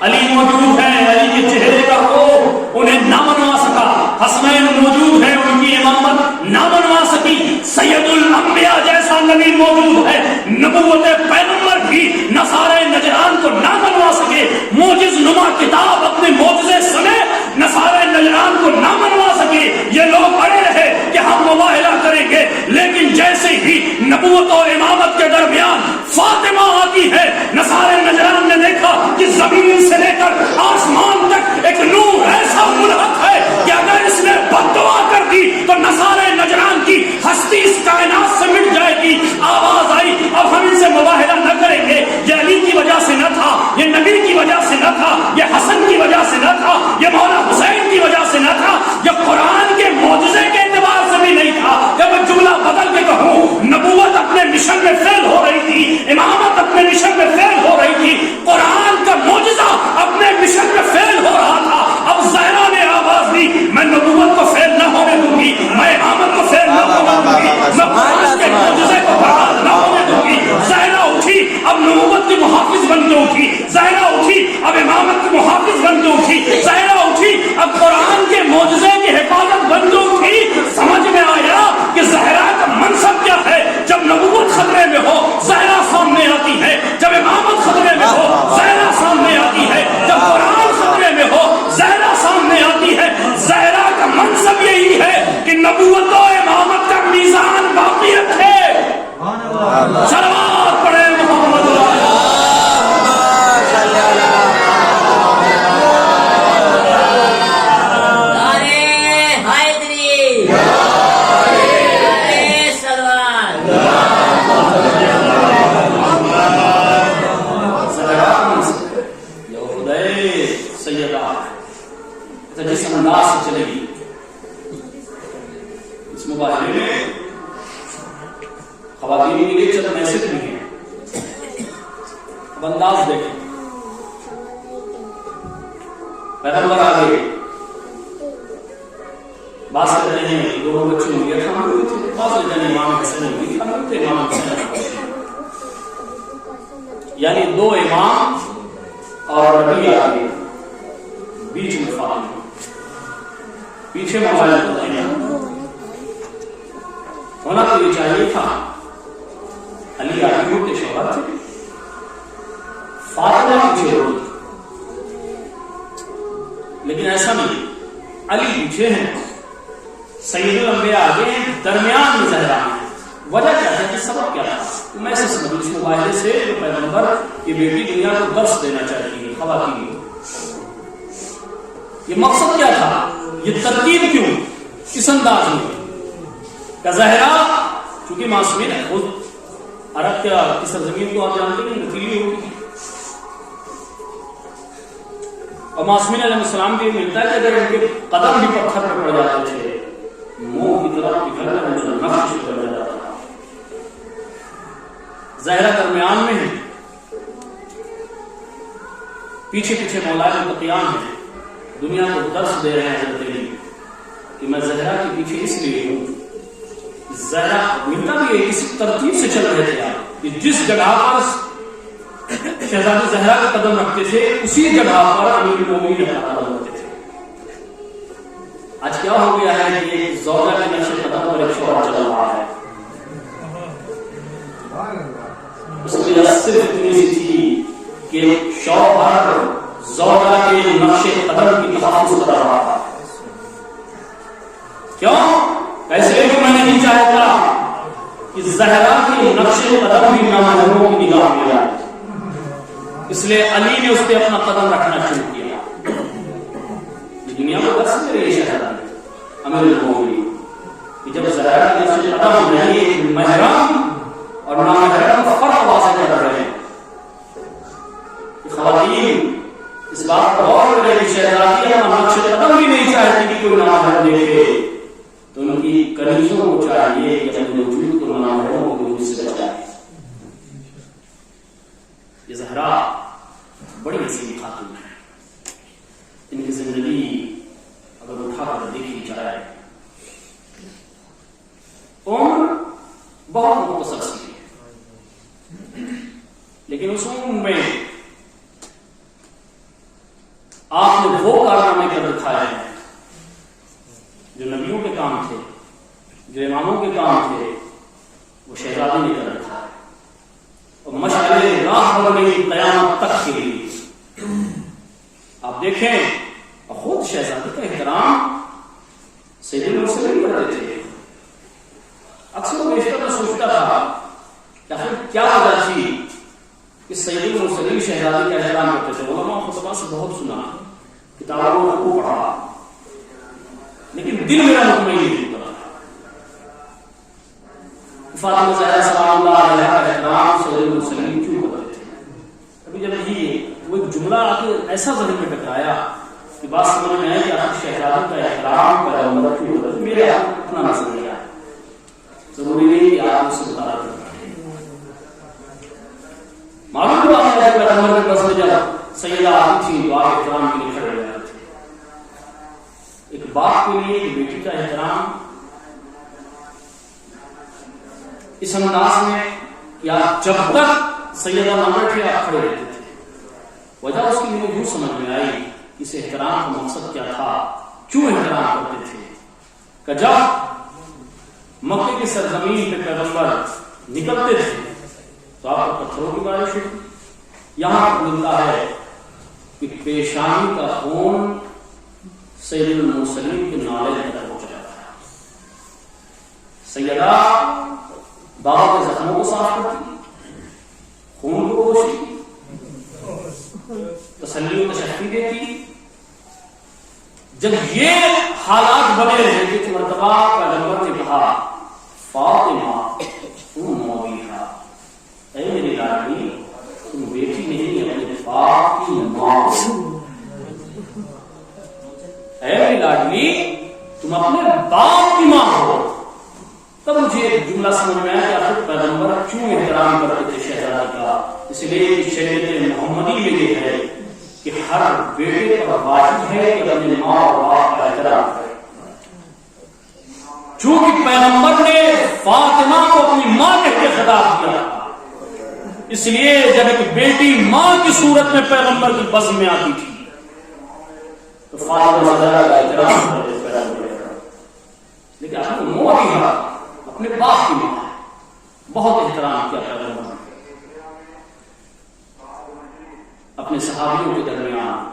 S1: علی موجود ہے، علی کے چہرے کا خوف انہیں نہ منوا سکا، حسنین موجود ہے، ان کی امامت نہ منوا سکی، سید الانبیاء جیسا نبی موجود ہے، نبوت پیغمبر بھی نصارے نجران کو نہ منوا سکے، معجز نما کتاب اپنے معجزے سنے نصارے نجران کو نہ منوا سکے، یہ لوگ اڑے رہے کہ ہم مباہلہ کریں گے، لیکن جیسے ہی نبوت اور امامت کے درمیان فاطمہ آتی ہے، نصارے نجران نے دیکھا کہ زمین سے لے کر آسمان تک ایک نور ایسا ملحق ہے کہ اگر اس نے بد دعا کر دی تو نصارے نجران کی ہستی اس کائنات سے مٹ جائے گی۔ آواز آئی اب ہم ان سے مباہلہ نہ کریں گے، یہ علی کی وجہ سے نہ تھا، یہ نبی کی وجہ سے نہ تھا، یہ حسن کی وجہ سے نہ تھا، یہ مولا حسین کی وجہ سے نہ تھا، یہ قرآن کے معجزے کے اعتبار سے بھی نہیں تھا۔ جب میں جملہ بدل کے کہوں، نبوت اپنے مشن میں فیل ہو رہی تھی، امامت اپنے مشن میں فیل ہو رہی تھی، قرآن کا معجزہ اپنے مشن میں فیل ہو رہا تھا۔ اب زہرا نے آواز دی میں نبوت کو فیل نہ ہونے دوں گی، میں امامت کو فیل نہ ہونے دوں گی، میں قرآن کے معجزے کو برباد نہ ہونے دوں گی۔ زہرا اٹھی، اب نبوت کی محافظ بن کے اٹھی، زہرا اٹھی، اب امامت کی محافظ بن کے اٹھی، زہرا اٹھی، اب قرآن کے معجزے کی حفاظت بن کے اٹھی۔ سمجھ میں آیا کہ زہرا کا منصب کیا ہے۔ جب نبوت خطرے میں ہو زہرا سامنے آتی ہے، جب امامت خطرے میں ہو زہرا سامنے آتی ہے، جب قرآن خطرے میں ہو زہرا سامنے آتی ہے۔ زہرا کا منصب یہی ہے کہ نبوت و امامت کا میزان باقی رکھے۔ صلوات پڑھے محمد جس انداز سے چلے گی اس مباہلے میں خواتین کے لیے چند میسج بھی ہیں۔ اب انداز دیکھیں، پیغمبر آگے بعض کہتے ہیں دونوں بچے ہوں گے ہم ہوئے تھے، بعض کہتے ہیں امام حسن ہوئی ہم تھے، امام حسن، یعنی دو امام اور نبی آگے، بیچ میں فاطمہ، پیچھے موبائل ہونا تو یہ چاہیے تھا۔ علی آگے ہوتے شوہر تھے، فاطمہ پیچھے ہوتی، لیکن ایسا نہیں، علی پیچھے ہیں، سید الانبیاء آگے ہیں، درمیان میں زہرا ہیں۔ وجہ کیا ہے کہ سبب کیا تھا؟ میں سے سمجھ اس مباہلے سے جو پیغمبر کی بیٹی دنیا کو درس دینا چاہتی ہے خواتین کو، یہ مقصد کیا تھا؟ یہ ترتیب کیوں کس انداز میں کہ زہرا چونکہ معصومین ہے، خود عرب کی سرزمین کو آپ جانتے ہیں نتیلی ہوگی، اور معصومین علیہ السلام بھی ملتا ہے کہ اگر ان کے قدم بھی پتھر پہ پڑ جاتے تھے، منہ کی طرف پگھلنا نقش پڑ جاتا تھا۔ زہرا درمیان میں ہے، پیچھے پیچھے مولا متقیان ہے، دنیا کو درس دے رہے ہیں حضرت علی کہ میں زہرا کے پیچھے اس لیے ہوں۔ زہرا ملتا بھی ہے، کسی ترتیب سے چل رہے تھے آپ کہ جس جگہ پر شہزادی زہرا کا قدم رکھتے تھے اسی جگہ پر امیر المومنین کا قدم رکھتے تھے۔ آج کیا ہو گیا ہے کہ ایک زوجہ کے نقش قدم پر ایک شوہر چل رہا ہے، اس کی وجہ صرف اتنی سی تھی کہ شوہر زوجہ کے نقش قدم کی تحفظ کر رہا تھا۔ کیوں؟ ایسے کہ میں نہیں چاہتا کہ زہرا کی نقش قدم بھی نامحرموں کی نگاہ میں آئے، اس لیے علی نے اس پہ اپنا قدم رکھنا شروع کیا۔ دنیا کو درس دے رہی ہے شہزادی امیر المومنین کہ جب زہرا کی نقش قدم نہیں، محرم اور نامحرم کا فرق واضح کر رہے ہیں۔ خواتین اس بات پر غور کریں کہ شہزادی اپنا نقش قدم بھی نہیں چاہتی کہ کوئی نامحرم دیکھے، تو ان کی کنیزوں کو چاہیے کہ اپنے وجود کو نامحرموں کے وجود سے بچائے۔ یہ زہرا بڑی حسین خاتون ہے، ان کی زندگی اگر اٹھا کر دیکھی جائے عمر بہت مختصر سی ہے، لیکن لیکن اس عمر میں آپ نے وہ کارنامے کر دکھائے ہیں جو نبیوں کے کام تھے، جو اماموں کے کام تھے، وہ شہزادی نے کر دکھایا اور مشعل راہ بن گئی قیامت تک کے لیے۔ آپ دیکھیں خود شہزادی کا احترام سید المرسلین کرتے تھے۔ اکثر و بیشتر میں سوچتا تھا کہ آخر کیا وجہ تھی کہ سید المرسلین شہزادی کا احترام کرتے تھے۔ علماء خطبہ سے بہت سنا، کتابوں میں خوب پڑھا، لیکن دل میرا مطمئن نہیں ہوتا۔ فاطمہ زہرا سلام اللہ علیہ کا احترام سید المرسلین کیوں کرتے تھے؟ ابھی جب یہ وہ ایک جملہ ایسا ذہن میں ٹکرایا کہ بات سمجھ میں آئی کہ آخر شہزادی کا احترام پیغمبر کیوں کرتے تھے۔ میرے اپنا نظریہ ہے، ضروری نہیں کہ آپ اس سے بتا رہے معلوم ہوا ہے کہ پیغمبر کے پاس میں جب سیدہ آتی تھی تو آپ احترام کے لیے کھڑے ہو جاتے تھے۔ ایک باپ کے لیے ایک بیٹی کا احترام اس انداز میں یا جب تک سیدہ نہ بیٹھے آپ کھڑے رہتے تھے۔ وجہ اس کی مجھے یوں سمجھ میں آئی اس احترام کا مقصد کیا تھا، کیوں احترام کرتے تھے کہ جب مکے کی سرزمین پہ پیغمبر نکلتے تھے تو آپ کو پتھروں کی بارش ہوتی۔ یہاں پر ملتا ہے کہ پیشانی کا خون سید المرسلین کے نالے تک پہنچ جاتا ہے۔ سیدہ بابا کے زخموں کو صاف کرتی، خون کو پوچھتی، تسلی و تشفی دیتی۔ جب یہ حالات بنے رہے کہ مرتبہ پیغمبر نے کہا فاطمہ تم مویحہ، اے میری لاڈلی تم بیٹی نہیں اپنے باپ کی ماں ہو، اے میری لاڈلی تم اپنے باپ کی ماں ہو۔ تب مجھے ایک جملہ سمجھ میں آیا کہ آخر پیغمبر کیوں احترام کرتے تھے شہزادی کا۔ اس لیے کہ شریعت محمدی میں یہ ہے کہ ہر بیٹے پر واجب ہے کہ اپنے ماں اور باپ کا احترام کرے۔ چونکہ پیغمبر نے فاطمہ کو اپنی ماں کہہ کے خطاب کیا، اس لیے جب ایک بیٹی ماں کی صورت میں پیغمبر کی بزم میں آتی تھی تو فاطمہ زہرا کا احترام کرتے پیغمبر۔ لیکن اپنے مویحہ اپنے باپ کی ماں بہت احترام کیا پیغمبر نے۔ اپنے صحابیوں کے درمیان،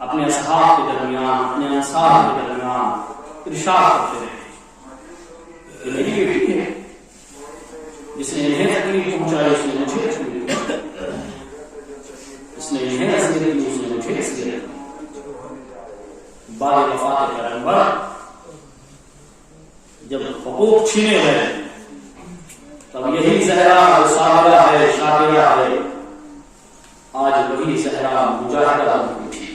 S1: اپنے اصحاب کے درمیان، اپنے انصار کے درمیان ارشاد کرتے رہے کہ میری بیٹی ہے، جس نے انہیں تکلیف پہنچائی اس نے مجھے تکلیف دی، اس نے انہیں اذیت دی اس نے مجھے اذیت دی۔ بعد وفات پیغمبر جب حقوق چھینے گئے تب یہی زہرا صابرہ ہے، شاکرہ ہے، آج وہی زہرا مجاہدہ بن اٹھی۔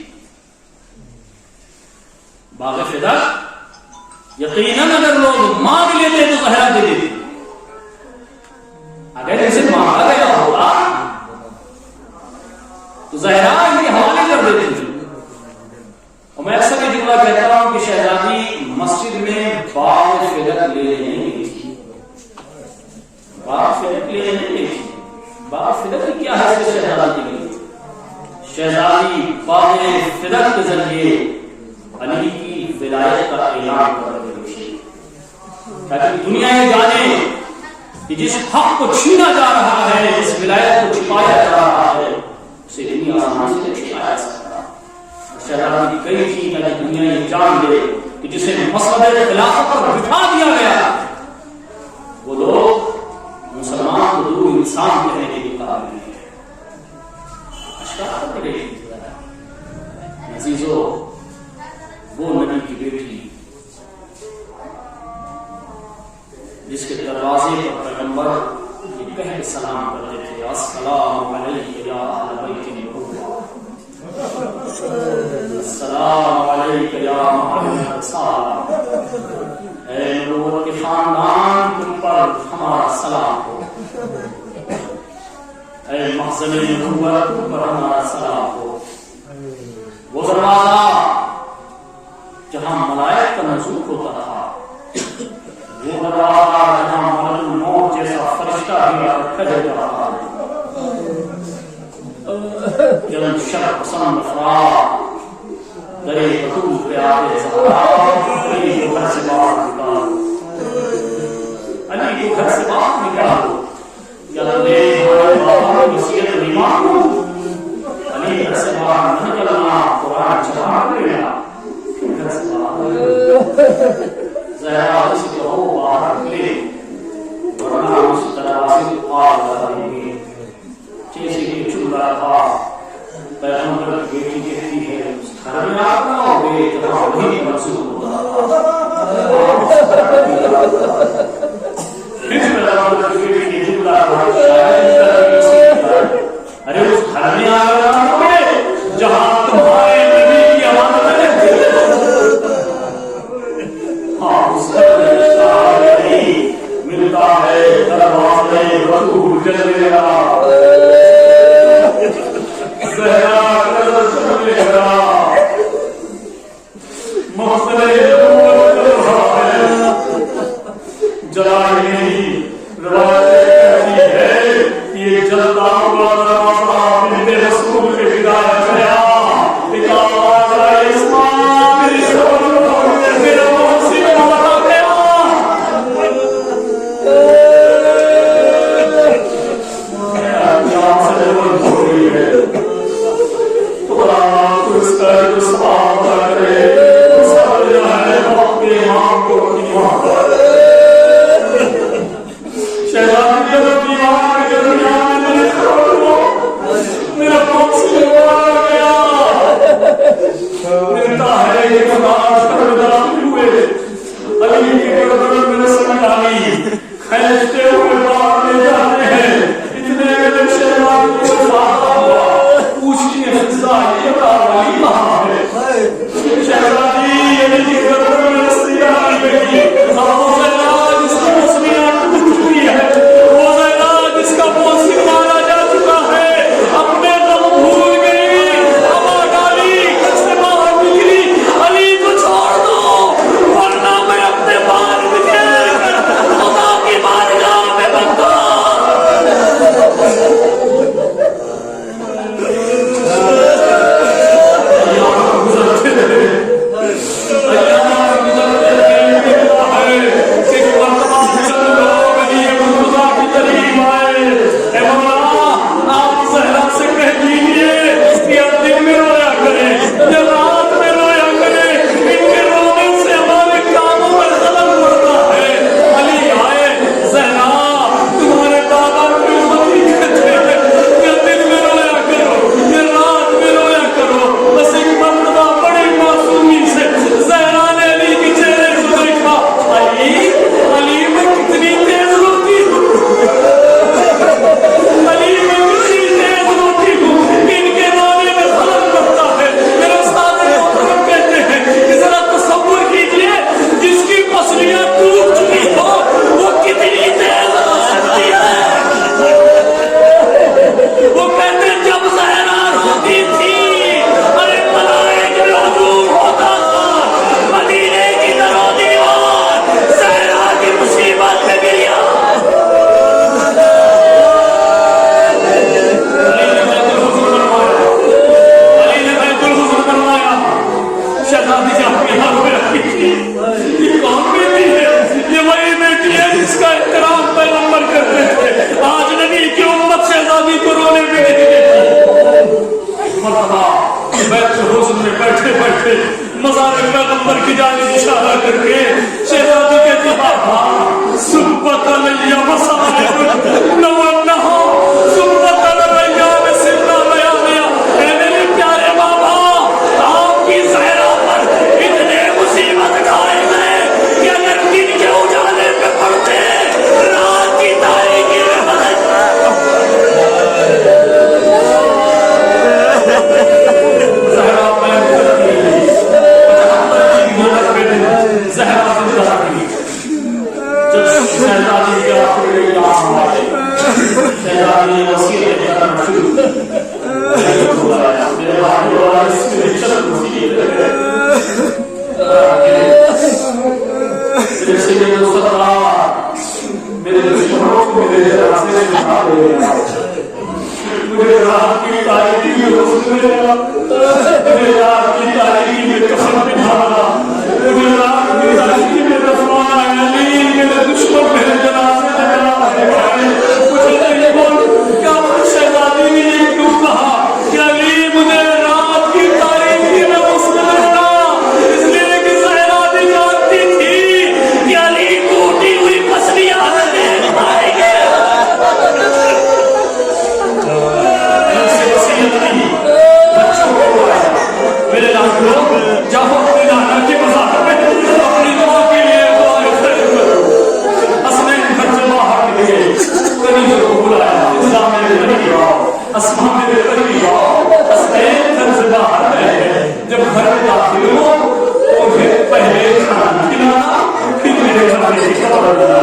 S1: باغ فدا یقیناً اگر لوگ مانگ لیتے تو زہرا دے دیتے، اگر اسے مانگا گیا ہوگا تو زہرا ان کے حوالے کر دیتی تھی۔ اور میں اکثر یہ جملہ کہتا ہوں کہ شہزادی مسجد میں باغ فدق لے نہیں گئی تھی، باغ فدق لے نہیں گئی تھی۔ باغ فدق کی کیا حیثیت شہزادی کی؟ شہزادی باغ فدق کے ذریعے علی کی ولایت کا اعلان کر رہی تھی تاکہ دنیا یہ جانے کہ جس حق کو چھینا جا رہا ہے، جس ولایت کو چھپایا جا رہا ہے، اسے دنیا آسمان سے نہیں چھپایا جا سکتا۔ شہزادی کی کئی تھی تاکہ دنیا یہ جان لے کہ جسے مسند خلافت پر بٹھا دیا گیا وہ لوگ مسلمان کو دور انسان کہنے کے لیے قابل نہیں ہے۔ اشکار کرے عزیزو، وہ نبی کی بیٹی جس کے دروازے پر پیغمبر یہ کہہ کے سلام کرتے تھے السلام علیک یا اہل بیت النبوہ، السلام علیک یا محمد الصالح، اے نبوت کے خاندان تم پر ہمارا سلام ہو، اے محضن نبوت تم پر ہمارا سلام ہو۔ وہ دروازہ جہاں ملائک کا نزول ہوتا تھا، وہ دروازہ جہاں ملک الموت جیسا فرشتہ بھی کھڑا ہوتا تھا، جب شب پسند افراد درے بطول پہ آتے زہرا علی کو گھر سے باہر نکالو، علی کو گھر سے باہر نکالو، یا تمہیں ہمارے بابا کی وصیت نہیں مانو، علی گھر سے باہر نہ نکلنا، قرآن چڑھا لینا گھر سے باہر، زہرا اس کو ہو باہر نکلے ورنہ اس دروازے کو آگ لگا دیں گے، جیسے کہ چولہا تھا پیغمبر کی بیٹی کہتی ہے اس گھر میں آپ نہ ہوگے جہاں وہی منصور ہوتا پیغمبر کی بیٹی کے چولہا ارے اس گھر میں آ ہوگے جہاں تمہارے نبی کی امانت رہتی ہے، ہاں اس گھر میں ملتا ہے دروازے رسول جلوے گا
S3: کی تاریکی میں غسل میرا، میرے یار کی تاریکی میں کفن پہنانا، میرے یار کی تاریکی میں دفنانا ہے علی، میرے دشمن میرے جنازے میں جانا ہے، مجھے نہیں بول کیا شہزادی نے یہ کیوں کہا کہ علی مجھے رات کی تاریکی میں غسل میرا، اس لیے کہ زہرا بھی جانتی تھی کہ علی ٹوٹی ہوئی مچھلیاں دیکھ پائیں گے۔ میرے لوگ جاؤ اپنے نانا کی مزاح میں اپنی دعا کے لیے دعائیں خیر کرو۔ حسنین گھر سے باہر نکلے، کنیز کو بلایا، اسلام میرے قریب آؤ، اسماء میرے قریب آؤ۔ حسنین گھر سے باہر گئے، جب گھر میں داخل ہو انہیں پہلے کھانا کھلانا، پھر میرے گھر میں کپڑا ڈالا۔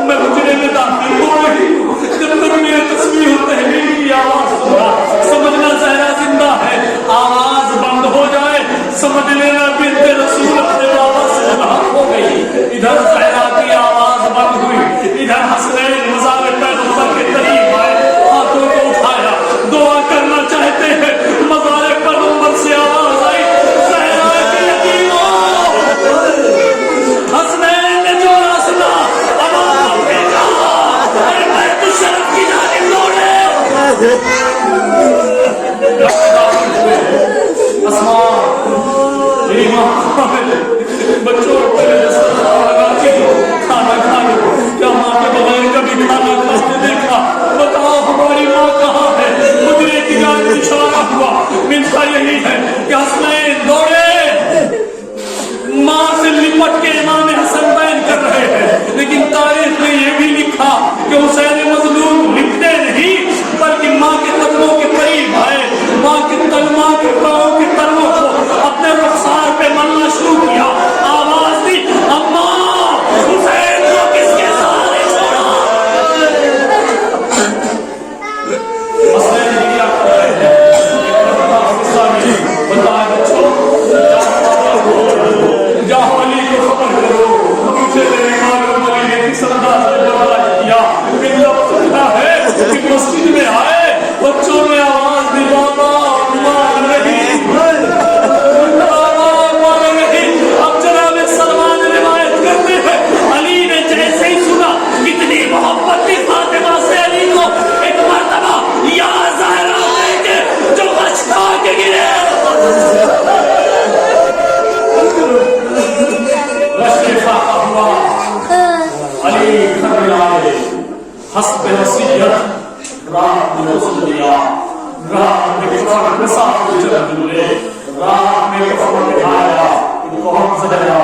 S3: میں حجرے میں داخل ہو رہی ہوں، جب تک میرے تسبیح و تحلیل کی آواز سنا، سمجھنا زہرا زندہ ہے، آواز بند ہو جائے سمجھ لینا بنت رسول اپنے بابا سے الحق ہو گئی۔ ادھر زہرا کی آواز بند ہوئی، ادھر حسنین مزار پیغمبر کے قریب آئے، ہاتھوں کو اٹھایا، دعا کرنا چاہتے ہیں، مزار پیغمبر سے آواز آئی، زہرا کی یتیموں۔ حسنین نے جو سنا تمام نے کہا ارے میں تو شرف کی جانب دوڑے۔ اسماء میری ماں بچوں کو لگاتی ہو کھانا کھا لو، کیا ماں کے بغیر کبھی کھانا کھاتے دیکھا؟ بتاؤ ہماری ماں کہاں ہے؟ مجرے کی جانب اشارہ ہوا، ملتا یہی ہے کہ حسنین دوڑے، ماں سے لپٹ کے امام حسن بیان کر رہے ہیں، لیکن تاریخ میں یہ بھی لکھا کہ حسین مظلوم لکھتے نہیں بلکہ ماں کے قدموں کے قریب آئے، ماں کے پاؤں کے تلووں کو اپنے رخسار پہ ملنا شروع کیا، آواز دی اماں حسین کو کس کے سہارے چھوڑا؟ حسین نے کیا کر رہے ہیں بتائے بچوں، جاؤ علی کو خبر کرو، مجھے میرے معلوم علی نے کس انداز سے برداشت کیا، میرا سکتا ہے کہ مسجد میں آئے، بچوں نے آواز دی بابا مار نہیں، بابا مار نہیں۔ اب جناب سلمان روایت کرتے ہیں علی نے جیسے ہی سنا کتنی محبت تھی فاطمہ سے علی کو، ایک مرتبہ یا زہرا لے کے جو بچکا کے گرے، علی گھر آئے، حسب نصیحت رات میں غسل لیا، رات میں کفن میں ساتھ جلد لے، رات میں کفن بٹھایا، کون زہرا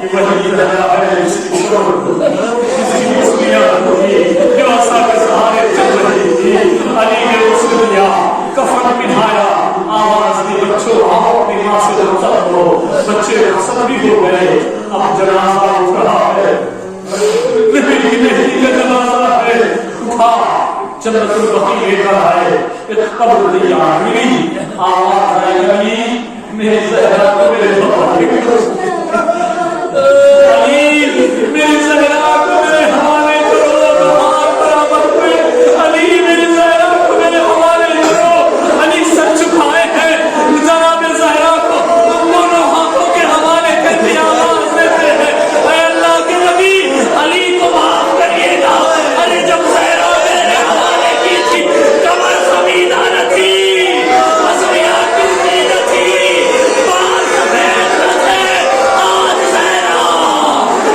S3: یہ وہی زہرا ہے جس کی شوق جس کی مسلیت ہوئی، جو عصا کے سہارے چل رہی تھی، علی نے غسل لیا، کفن پہنایا، آواز دی بچوں آؤ اپنی ماں سے رخصت ہو، بچے رخصت بھی ہو گئے، اب جنازہ اٹھ رہا ہے، نہیں کا جنازہ ہے، اٹھا جنت البقیع لے کر آئے، ایک قبر دیا ملی، آواز آئی علی میری زہرا کو میرے حوالے کرو، علی میری زہرا کو میرے حوالے کرو، بہار برابر پہ علی میری زہرا کو میرے حوالے کرو۔ علی سر چکھائے ہیں جناب زہرا کو دونوں ہاتھوں کے حوالے کر کے آواز دیتے ہیں اے اللہ کے نبی علی کو معاف کریے گا، ارے جب زہرا میرے حوالے کی تھی کمر زمینہ نہ تھی، مسلیاں ٹوٹی نہ تھی، بال سفید نہ تھے، آج زہرا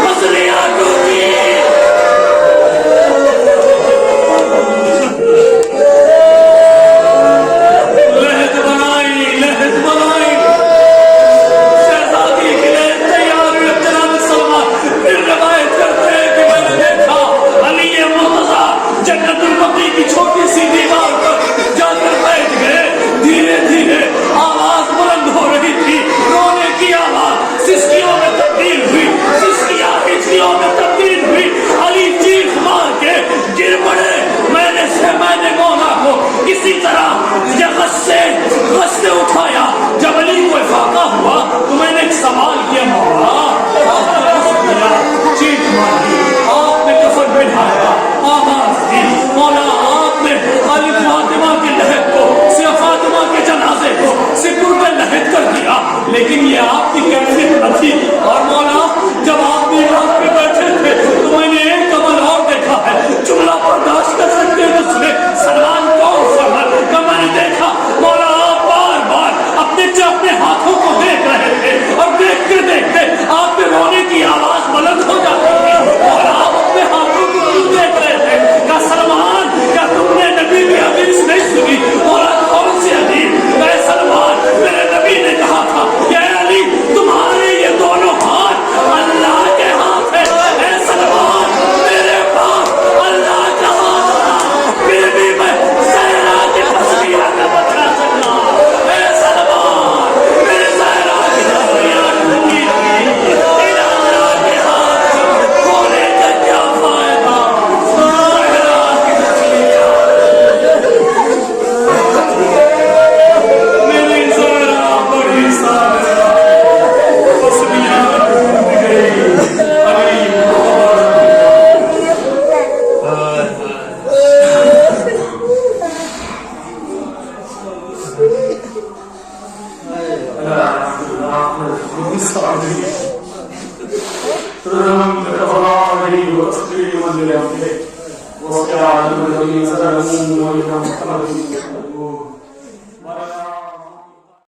S3: مسلیاں ٹوٹی وسع على الذين ظلموا وإلى محمد